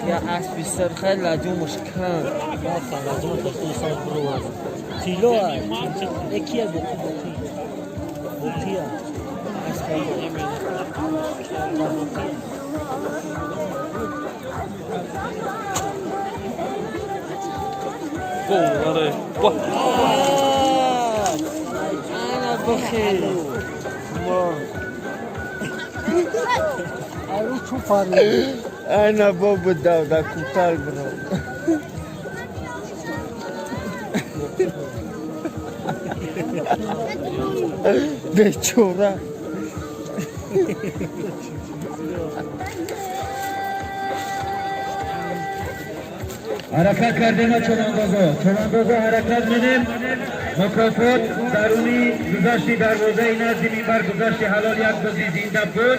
یا اسبی سر خیلی لجومش کن تیلو یکی از بوتی آره انا بخیر چون فاره انا بابا دا کوتال برو بیچاره حرکت کردیم چوندازا حرکت میدیم مکافات درونی گذاشتی دروازه نزدی میبر گذاشتی حلال یک بازی زنده بود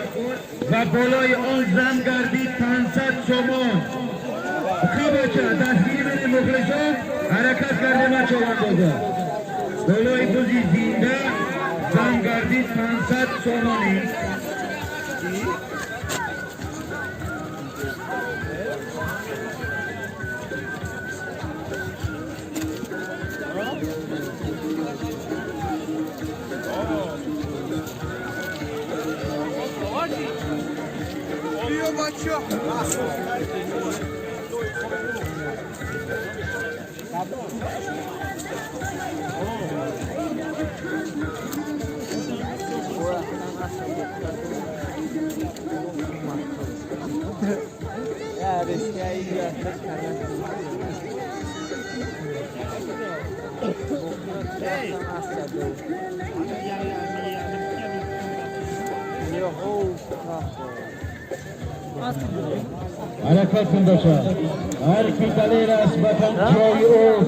و بالای آن زن گردید 500 تومان بچه دستگیری میدیم مخلصان حرکت کردیم چوندازا بالای بازی زنده زن گردید 500 تومانی حرکت کن باشد هر کی دلیر است بکن جای او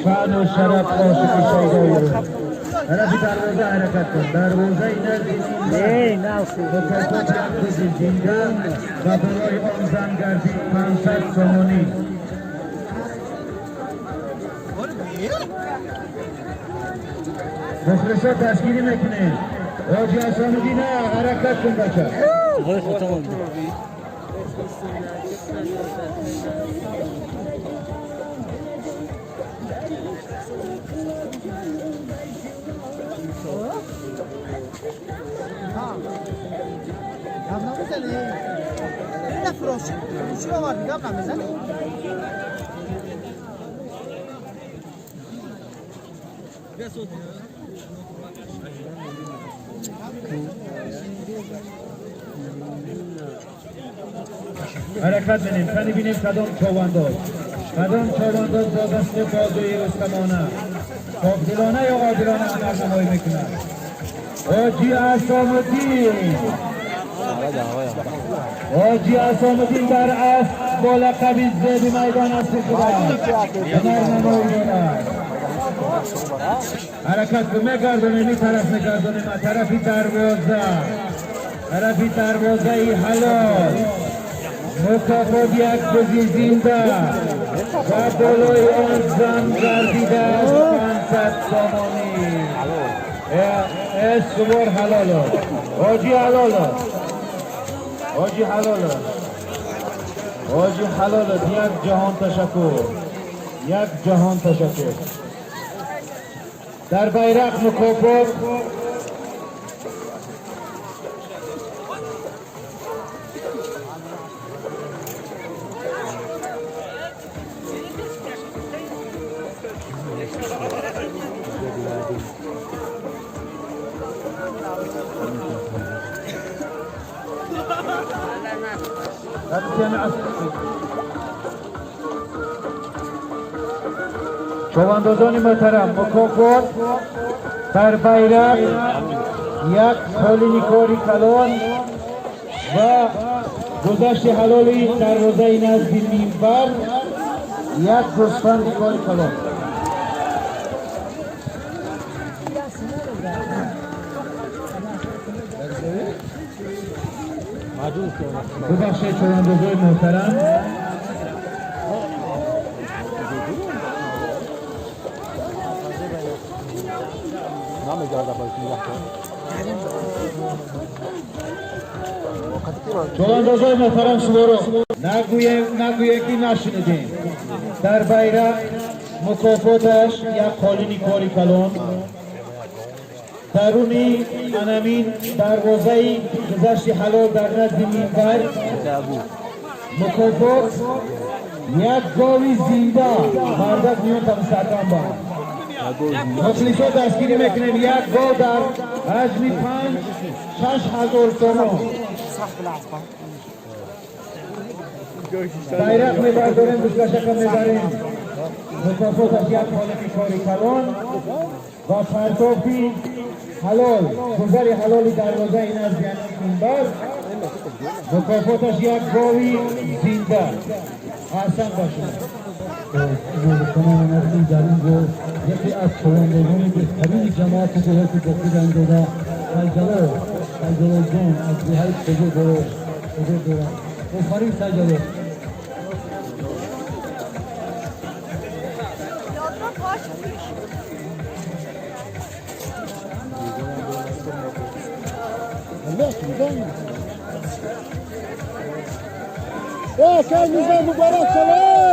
شان و شرف عاشق شیدایی رو طرفی دروازه حرکت کن دروازه نزدیک مکافات یک بازی زنده و برای آن زن گردید 500 تومانی مخلصا دستگیری میکنه آجی اسامودین حرکت کن بچه حرکت بینیم کنی بینیم کدام چوانداز با دست بازوی رستمانه پاکدلانه یا قادرانه هنر نمایی میکنه آجی اسامودین در اسب با لقب زیب میدان است هنر نمایی دارد حرکت به میگردونیم این طرف میگردونیم طرفی دروازه ای حلال مکافات یک بازی زنده و بالای آن زن گردیده است 500 تومانی اسکوار حلال حاجی حلال یک جهان تشکر در بیرق مکافات چواندازان محترم مکافات در بیرق یک کلینیکوری کلان و گذشت حلالی در روزه نزد منبر یک گوسفند کاری کلان. ببخشید چواندازای محترم، چواندازای محترم شما رو نگویه که نشنیدیم. در بیرق مکافاتش یک قالینی کاری کلان، درونی انامین دروازه گذشت حلال در نزد منبر، مکافات یک گاوی زنده بردک میون تا مسکن با مخلصا دستگیری میکنیم. یک گاو در حجم 5,000 تومان بیرق میبرداریم، بزکشک میبریم. مکافاتش یک حالت کاری کلان و پرتابی حلال، گذر حلالی دروازه این از منبر، مکافاتش یک گاوی زنده. احسن باشید. تمام نسلی در این رو یکی از چواندازان بهترین جماعت جهت بخیدن داده سجلو جان از بهای کجا دارد بخاری سجلو کار میزن مبارک سلام.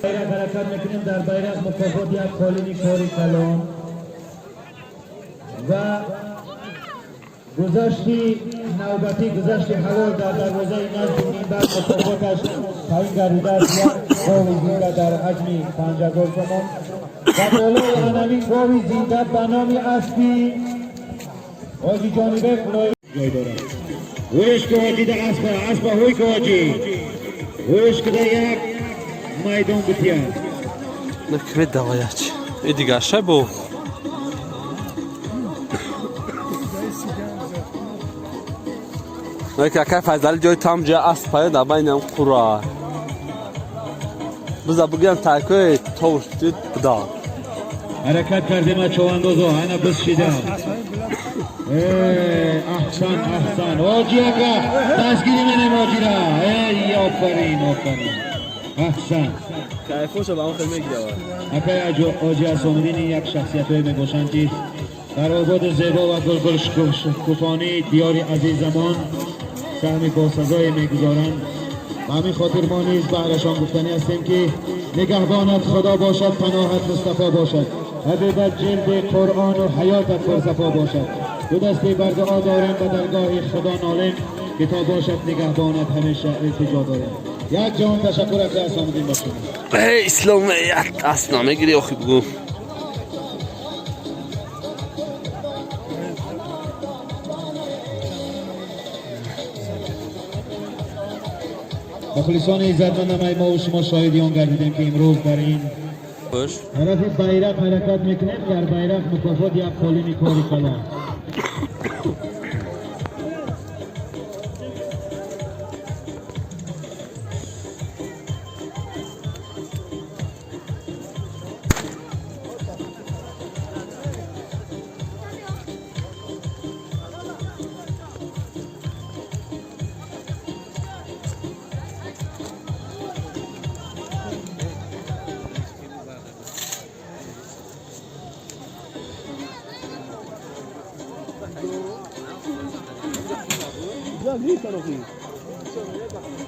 بیرق حرکت میکنیم. در بیرق مکافات یک قالینی کاری کلان و گذشتی نوبتی گذشت حلال در دروازه نزد منبر، مکافاتش پایین گریده است یک گاوی زنده در حجم 5,000 تومان و بالای انامین گاوی زنده به نام اسبی حاجی جانبه فلای جای دارد. ویش که حاجی در اسبا هوی که حاجی ویش که در یک میدان بتید نکوید دوایچ ای دیگر شبو نکه اکای فضل جای تام جای اسبای در بینم قرار بزا بگیم تاکوی توشتید بدا حرکت کردیم از چواندازا هنه بس شده. احسن آجی اگه دستگیری منیم آجی را. ای آفرین احسن کایفوشو با اون خیلی میگیده اکای آجی اسامودین یک شخصیت های میگوشند که در آباد زیبا و گلگل شکوفانی دیاری عزیز زمان سهمی باسزای میگذارند و همین خاطر ما نیز برشان گفتنی هستیم که نگهبانت خدا باشد، پناهت مصطفی باشد، حبیبت جلد قرآن و حیاتت پرصفا باشد. دو دسته بر دعا داریم و درگاه خدا نالیم که تا باشد نگهبانت همیشه التجا داریم. یک جان تشکر از اسامودین باشید. اسلامیت اسنامه گیری آخی بگو مخلصان عزتمند ما و شما شاهدیان گردیدیم که امروز در این طرف بیرق حرکت میکنیم. در بیرق مکافات یک قالینی کاری کلان. یا گری کارو